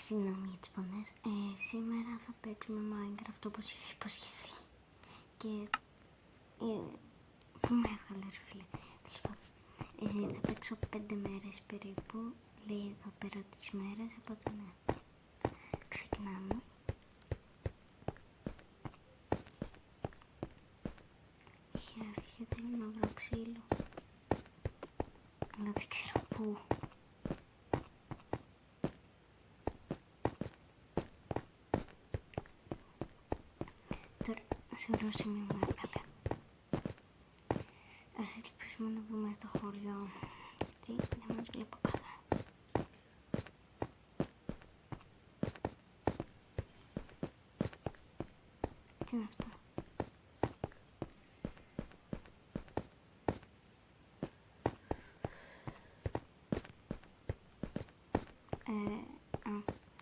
Συγγνώμη για τις φωνές. Σήμερα θα παίξουμε Minecraft όπως είχα υποσχεθεί. Και πού με έβγαλε ρε φίλε. Τέλος πάντων. Θα παίξω 5 μέρες περίπου. Λέει εδώ πέρα τις μέρες. Οπότε ναι. Ξεκινάμε. Είχε αρχή θέλει να βρω ξύλο. Αλλά δεν ξέρω πού. Τώρα σε βρω σημείο μου έβγαλε. Ας ελπίσουμε να βγούμε στο χωριό. Γιατί δεν μας βλέπω καλά. Τι είναι αυτό?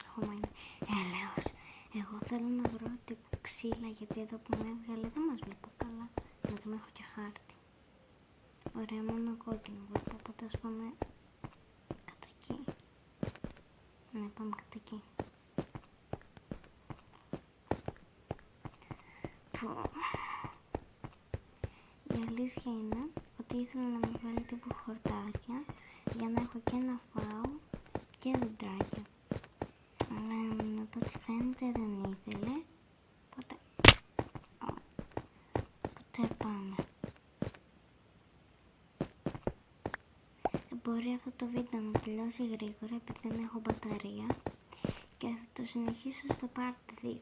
Έχω μείνει. Έλεος. Εγώ θέλω να βρω τύπου ξύλα, γιατί εδώ που μου έβγαλε δεν μας βλέπω καλά. Να δούμε, έχω και χάρτη. Ωραία, μόνο κόκκινο βλέπω, οπότε ας πάμε κατά εκεί. Ναι, πάμε κατά εκεί. Η αλήθεια είναι ότι ήθελα να μου βάλει τύπου χορτάρια για να έχω και να φάω και δεντράκια. Αλλά από ό,τι φαίνεται δεν ήθελε. Ποτέ πάμε. Μπορεί αυτό το βίντεο να τελειώσει γρήγορα επειδή δεν έχω μπαταρία και θα το συνεχίσω στο part 2.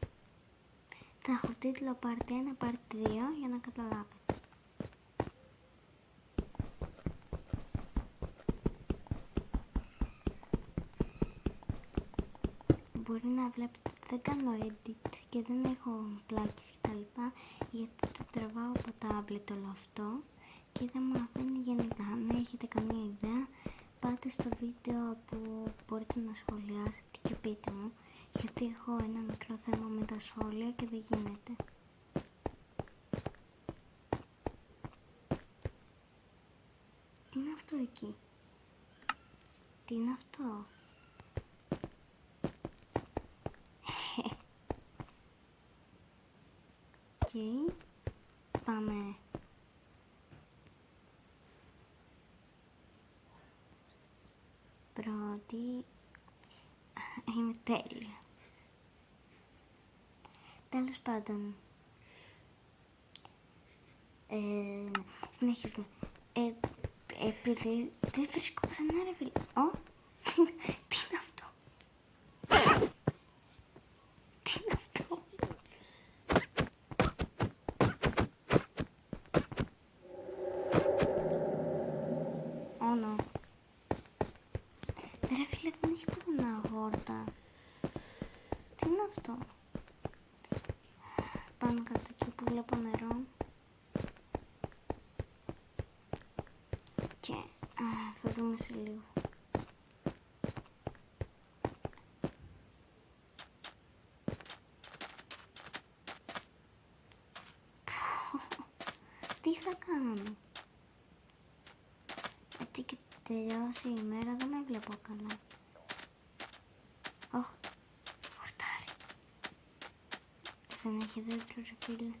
Θα έχω τίτλο part 1, part 2 για να καταλάβετε. Μπορεί να βλέπετε ότι δεν κάνω edit και δεν έχω πλάκες κτλ. Γιατί το τραβάω από tablet όλο αυτό και δεν μου αφήνει γενικά. Αν έχετε καμία ιδέα, πάτε στο βίντεο που μπορείτε να σχολιάσετε και πείτε μου, γιατί έχω ένα μικρό θέμα με τα σχόλια και δεν γίνεται. Τι είναι αυτό εκεί? Τι είναι αυτό? Okay. Πάμε. Πρώτη. Είμαι τέλεια. Τέλος πάντων. Συνεχίζουμε. Επειδή δεν βρίσκω ξανά ρε φίλε. Τι είναι αυτό? Τι είναι αυτό? Ρε φίλε, δεν έχει πουθενά γόρτα. Τι είναι αυτό? Πάμε κάτω εκεί που βλέπω νερό. Και θα δούμε σε λίγο. Τι θα κάνω? Έτσι και τελειώσει η μέρα, δεν με βλέπω καλά. Χορτάρι. Δεν έχει δέντρο ρε φίλε.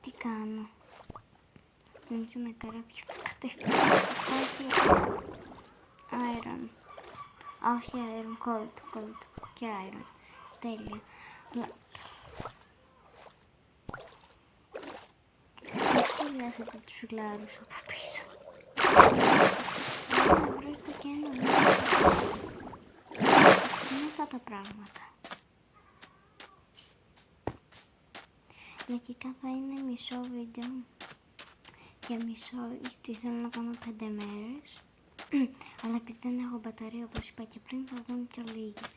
Τι κάνω? Δεν ξέρω καράβια που κατέφυγε. Όχι. Iron. Όχι iron, cold. Και iron. Τέλεια. Δεν σχολιάσετε τους λάρους από πίσω. Να βρώσετε και ένα βίντεο. Τι είναι αυτά τα πράγματα? Λογικά θα είναι μισό βίντεο και μισό, γιατί θέλω να κάνω 5 μέρες. Αλλά επειδή δεν έχω μπαταρία όπως είπα και πριν, θα βγουν πιο λίγες.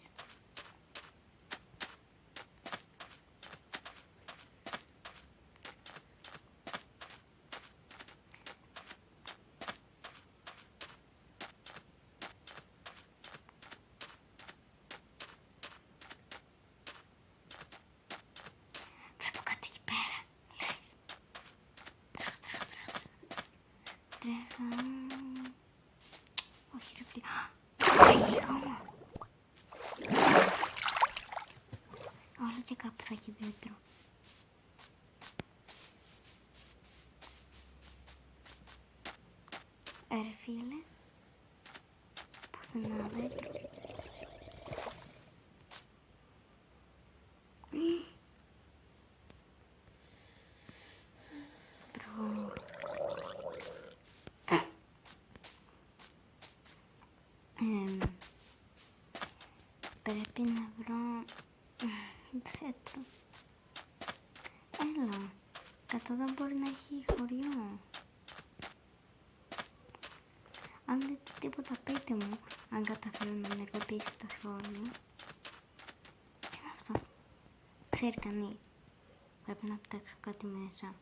τρέχα. Όχι ρε φίλε. Έχει χώμα. Όλο και κάπου θα έχει δέντρο. Ρε φίλε. Πουθενά δέντρο. Πρέπει να βρω δέντρο. Έλα, κάτω εδώ μπορεί να έχει χωριό. Αν δείτε τίποτα πείτε μου, αν καταφέρω να ενεργοποιήσω τα σχόλια. Τι είναι αυτό? Ξέρει κανείς? Πρέπει να πετάξω κάτι μέσα.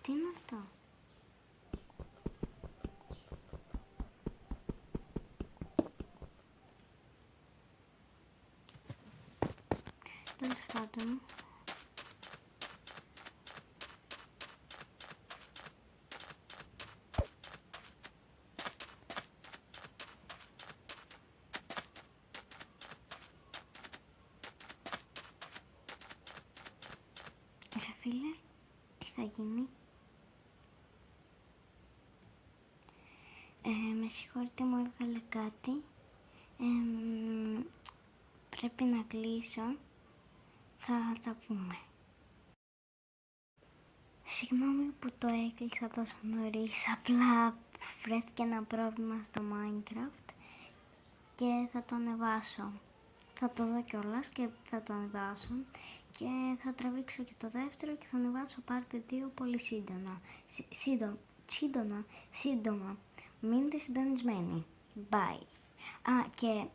Τι είναι αυτό? Τέλος πάντων. Ρε φίλε, τι θα γίνει? Με συγχωρείτε, μου έβγαλε κάτι. Πρέπει να κλείσω. Θα τα πούμε. Συγγνώμη που το έκλεισα τόσο νωρίς, απλά βρέθηκε ένα πρόβλημα στο Minecraft και θα το ανεβάσω. Θα το δω κιόλας και θα το ανεβάσω και θα τραβήξω και το δεύτερο και θα ανεβάσω part 2 πολύ σύντομα. Σύντομα. Μείνετε συντονισμένοι. Bye. Και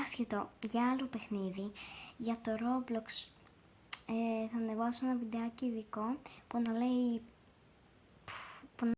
άσχετο, για άλλο παιχνίδι, για το Roblox θα ανεβάσω ένα βιντεάκι ειδικό που να λέει